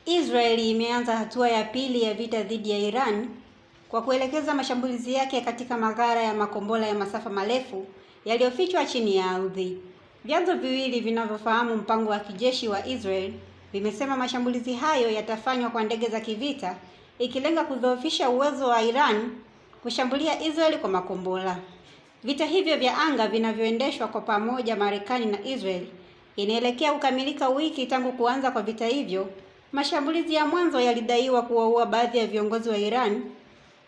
Israeli imeanza hatua ya pili ya vita dhidi ya Iran kwa kuelekeza mashambulizi yake katika maghala ya makombora ya masafa marefu yaliyofichwa chini ya ardhi. Vyanzo viwili vinavyofahamu mpango wa kijeshi wa Israel vimesema mashambulizi hayo yatafanywa kwa ndege za kivita, ikilenga kudhoofisha uwezo wa Iran kushambulia Israel kwa makombora. Vita hivyo vya anga vinavyoendeshwa kwa pamoja Marekani na Israel inaelekea kukamilika wiki tangu kuanza kwa vita hivyo. Mashambulizi ya mwanzo yalidaiwa kuwaua baadhi ya viongozi wa Iran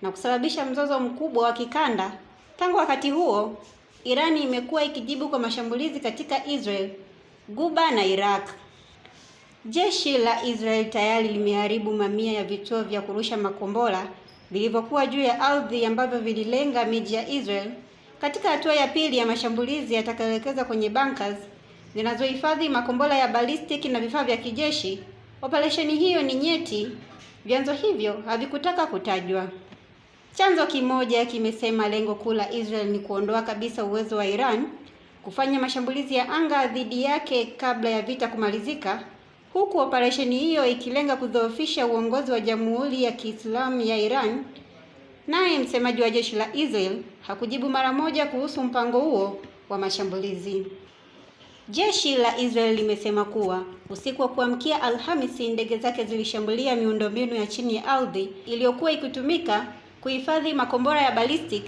na kusababisha mzozo mkubwa wa kikanda. Tangu wakati huo, Iran imekuwa ikijibu kwa mashambulizi katika Israel, Guba na Iraq. Jeshi la Israel tayari limeharibu mamia ya vituo vya kurusha makombora vilivyokuwa juu ya ardhi ambavyo vililenga miji ya Israel katika hatua ya pili ya mashambulizi yatakayoelekeza kwenye bunkers zinazohifadhi makombora ya balistiki na vifaa vya kijeshi. Operesheni hiyo ni nyeti, vyanzo hivyo havikutaka kutajwa. Chanzo kimoja kimesema lengo kuu la Israel ni kuondoa kabisa uwezo wa Iran kufanya mashambulizi ya anga dhidi yake kabla ya vita kumalizika, huku operesheni hiyo ikilenga kudhoofisha uongozi wa Jamhuri ya Kiislamu ya Iran. Naye msemaji wa jeshi la Israel hakujibu mara moja kuhusu mpango huo wa mashambulizi. Jeshi la Israel limesema kuwa usiku wa kuamkia Alhamisi, ndege zake zilishambulia miundombinu ya chini ya ardhi iliyokuwa ikitumika kuhifadhi makombora ya ballistic,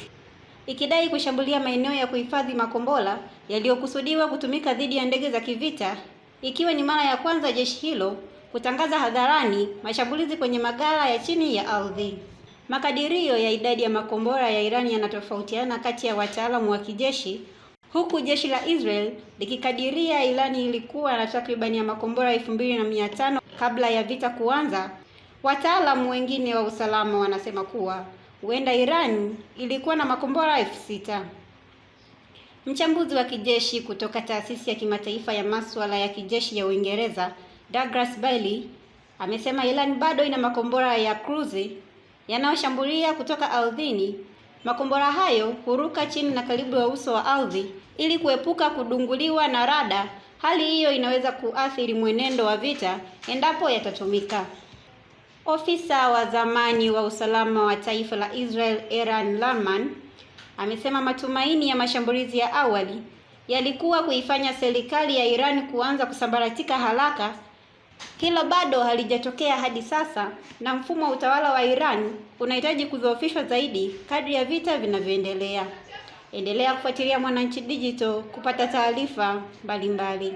ikidai kushambulia maeneo ya kuhifadhi makombora yaliyokusudiwa kutumika dhidi ya ndege za kivita, ikiwa ni mara ya kwanza jeshi hilo kutangaza hadharani mashambulizi kwenye maghala ya chini ya ardhi. Makadirio ya idadi ya makombora ya Iran yanatofautiana kati ya wataalamu wa kijeshi, huku jeshi la Israel likikadiria Iran ilikuwa na takribani ya makombora 2500 kabla ya vita kuanza. Wataalamu wengine wa usalama wanasema kuwa huenda Iran ilikuwa na makombora 6000. Mchambuzi wa kijeshi kutoka taasisi ya kimataifa ya masuala ya kijeshi ya Uingereza, Douglas Bailey, amesema Iran bado ina makombora ya cruise yanayoshambulia kutoka ardhini. Makombora hayo huruka chini na karibu ya uso wa ardhi ili kuepuka kudunguliwa na rada. Hali hiyo inaweza kuathiri mwenendo wa vita endapo yatatumika. Ofisa wa zamani wa usalama wa taifa la Israel, Eran Lerman, amesema matumaini ya mashambulizi ya awali yalikuwa kuifanya serikali ya Iran kuanza kusambaratika haraka. Hilo bado halijatokea hadi sasa, na mfumo wa utawala wa Iran unahitaji kudhoofishwa zaidi kadri ya vita vinavyoendelea. Endelea kufuatilia Mwananchi Digital kupata taarifa mbalimbali.